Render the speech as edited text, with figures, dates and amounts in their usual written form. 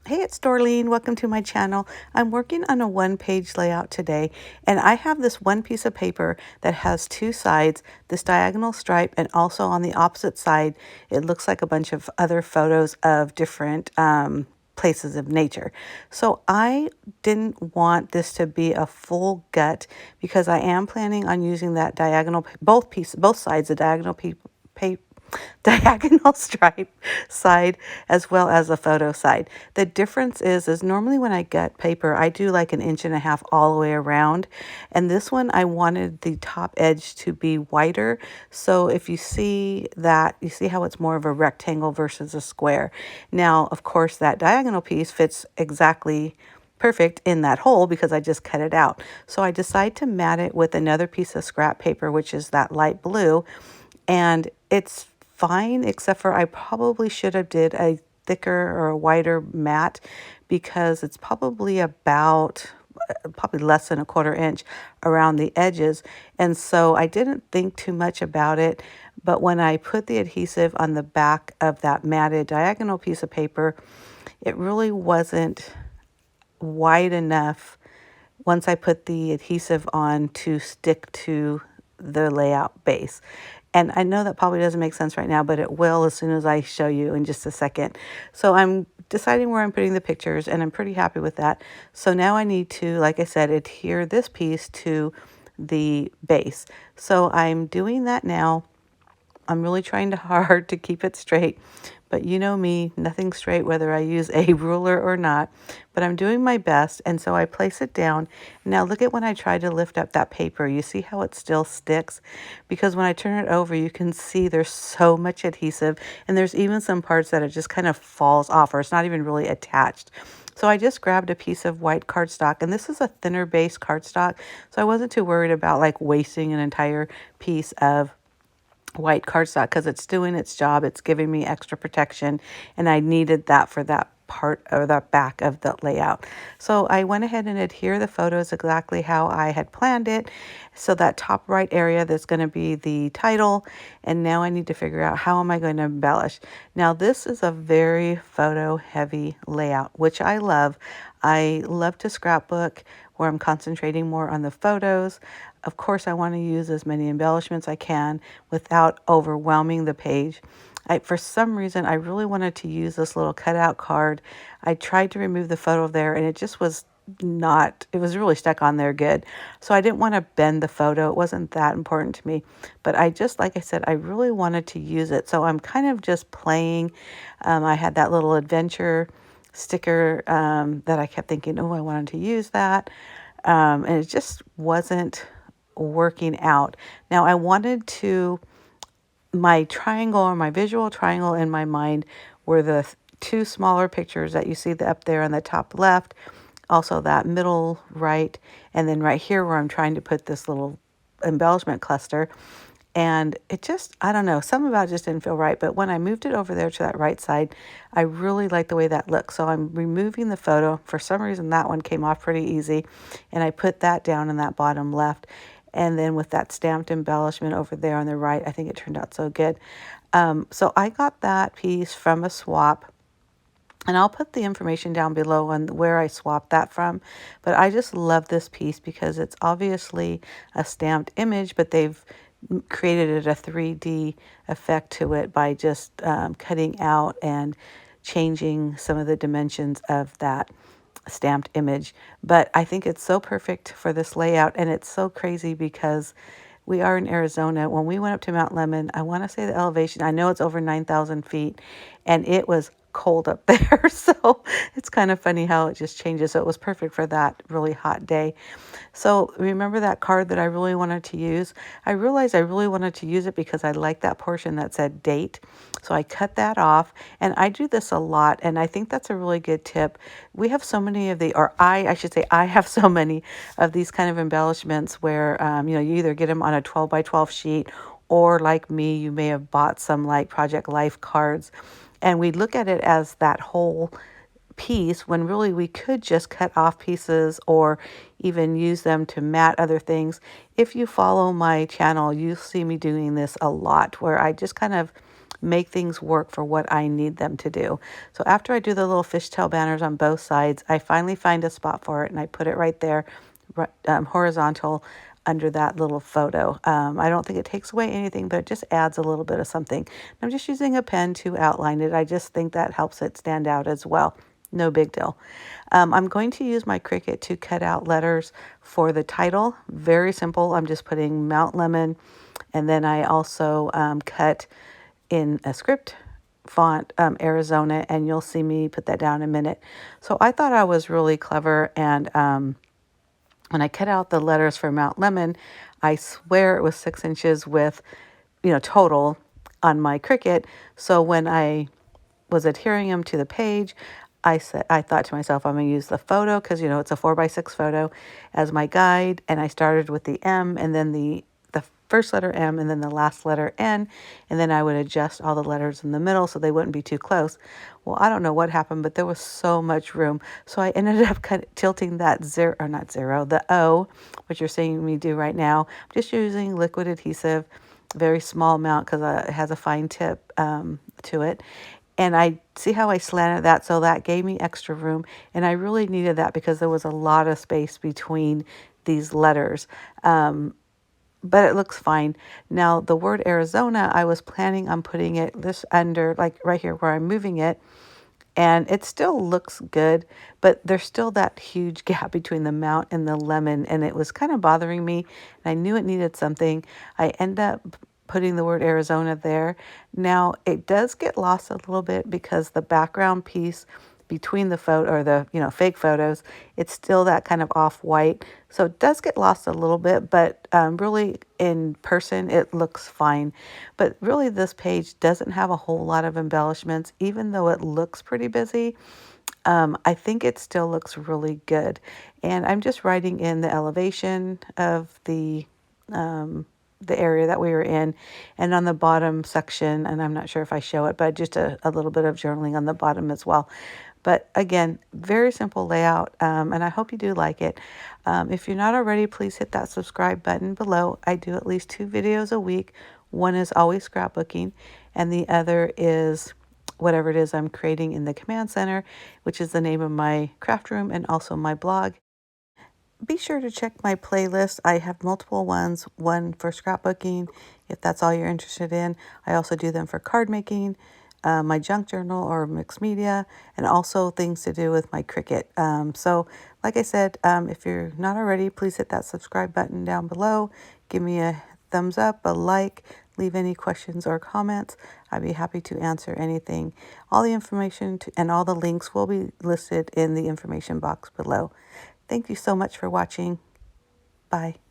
Hey, it's Dorleen. Welcome to my channel. I'm working on a one-page layout today, and I have this one piece of paper that has two sides, this diagonal stripe, and also on the opposite side, it looks like a bunch of other photos of different places of nature. So I didn't want this to be a full gut because I am planning on using that diagonal, both sides, the diagonal paper diagonal stripe side as well as a photo side. The difference is normally when I gut paper, I do like 1.5 inches all the way around. And this one, I wanted the top edge to be wider. So if you see that, you see how it's more of a rectangle versus a square. Now, of course, that diagonal piece fits exactly perfect in that hole because I just cut it out. So I decide to mat it with another piece of scrap paper, which is that light blue, and it's fine, except for I probably should have did a thicker or a wider mat because it's probably about probably less than 1/4 inch around the edges. And so I didn't think too much about it. But when I put the adhesive on the back of that matted diagonal piece of paper, it really wasn't wide enough once I put the adhesive on to stick to the layout base. And I know that probably doesn't make sense right now, but it will as soon as I show you in just a second. So I'm deciding where I'm putting the pictures, and I'm pretty happy with that. So now I need to, like I said, adhere this piece to the base. So I'm doing that now. I'm really trying hard to keep it straight, but you know me, nothing straight whether I use a ruler or not, but I'm doing my best. And so I place it down. Now look at when I try to lift up that paper, you see how it still sticks? Because when I turn it over, you can see there's so much adhesive, and there's even some parts that it just kind of falls off, or it's not even really attached. So I just grabbed a piece of white cardstock, and this is a thinner base cardstock, so I wasn't too worried about like wasting an entire piece of white cardstock because it's doing its job. It's giving me extra protection, and I needed that for that part or the back of the layout. So I went ahead and adhere the photos exactly how I had planned it. So that top right area, that's going to be the title. And now I need to figure out how am I going to embellish. Now this is a very photo heavy layout, which I love. I love to scrapbook where I'm concentrating more on the photos. Of course, I want to use as many embellishments I can without overwhelming the page. For some reason, I really wanted to use this little cutout card. I tried to remove the photo there, and it just was not, it was really stuck on there good. So I didn't want to bend the photo. It wasn't that important to me. But I just, like I said, I really wanted to use it. So I'm kind of just playing. I had that little adventure sticker that I kept thinking, oh, I wanted to use that. And it just wasn't working out. Now I wanted to, my triangle or my visual triangle in my mind were the two smaller pictures that you see up there on the top left, also that middle right, and then right here where I'm trying to put this little embellishment cluster. And it just, I don't know, something about it just didn't feel right. But when I moved it over there to that right side, I really like the way that looks. So I'm removing the photo. For some reason, that one came off pretty easy. And I put that down in that bottom left. And then with that stamped embellishment over there on the right, I think it turned out so good. So I got that piece from a swap. And I'll put the information down below on where I swapped that from. But I just love this piece because it's obviously a stamped image, but they've created it a 3D effect to it by just cutting out and changing some of the dimensions of that stamped image. But I think it's so perfect for this layout, and it's so crazy because we are in Arizona. When we went up to Mount Lemmon, I want to say the elevation, I know it's over 9,000 feet, and it was cold up there. So it's kind of funny how it just changes. So it was perfect for that really hot day. So remember that card that I really wanted to use? I realized I really wanted to use it because I liked that portion that said date. So I cut that off, and I do this a lot, and I think that's a really good tip. We have so many of the, or I should say, I have so many of these kind of embellishments where, you know, you either get them on a 12 by 12 sheet, or like me, you may have bought some like Project Life cards, and we look at it as that whole piece when really we could just cut off pieces or even use them to mat other things. If you follow my channel, you see me doing this a lot where I just kind of make things work for what I need them to do. So after I do the little fishtail banners on both sides, I finally find a spot for it and I put it right there, horizontal under that little photo. I don't think it takes away anything, but it just adds a little bit of something. I'm just using a pen to outline it. I just think that helps it stand out as well. No big deal. I'm going to use my Cricut to cut out letters for the title. Very simple. I'm just putting Mount Lemmon, and then I also cut in a script font Arizona, and you'll see me put that down in a minute. So I thought I was really clever, and when I cut out the letters for Mount Lemmon, I swear it was 6 inches with, total on my Cricut. So when I was adhering them to the page, I thought to myself, I'm going to use the photo because, it's a 4x6 photo as my guide. And I started with the M and then the first letter M and then the last letter N. And then I would adjust all the letters in the middle so they wouldn't be too close. Well, I don't know what happened, but there was so much room. So I ended up tilting that zero, or not zero, the O, which you're seeing me do right now. I'm just using liquid adhesive, very small amount because it has a fine tip to it. And I see how I slanted that, so that gave me extra room. And I really needed that because there was a lot of space between these letters. But it looks fine. Now, the word Arizona, I was planning on putting it this under, like right here where I'm moving it. And it still looks good, but there's still that huge gap between the Mount and the Lemon. And it was kind of bothering me. And I knew it needed something. I end up putting the word Arizona there. Now, it does get lost a little bit because the background piece between the photo or the fake photos, it's still that kind of off-white. So it does get lost a little bit, but really in person it looks fine. But really this page doesn't have a whole lot of embellishments, even though it looks pretty busy. I think it still looks really good. And I'm just writing in the elevation of the area that we were in, and on the bottom section, and I'm not sure if I show it, but just a little bit of journaling on the bottom as well. But again, very simple layout, and I hope you do like it. If you're not already, please hit that subscribe button below. I do at least 2 videos a week. One is always scrapbooking, and the other is whatever it is I'm creating in the Command Center, which is the name of my craft room and also my blog. Be sure to check my playlist. I have multiple ones, one for scrapbooking, if that's all you're interested in. I also do them for card making, my junk journal or mixed media, and also things to do with my Cricut. So like I said, if you're not already, please hit that subscribe button down below. Give me a thumbs up, a like, leave any questions or comments. I'd be happy to answer anything. All the information and all the links will be listed in the information box below. Thank you so much for watching. Bye.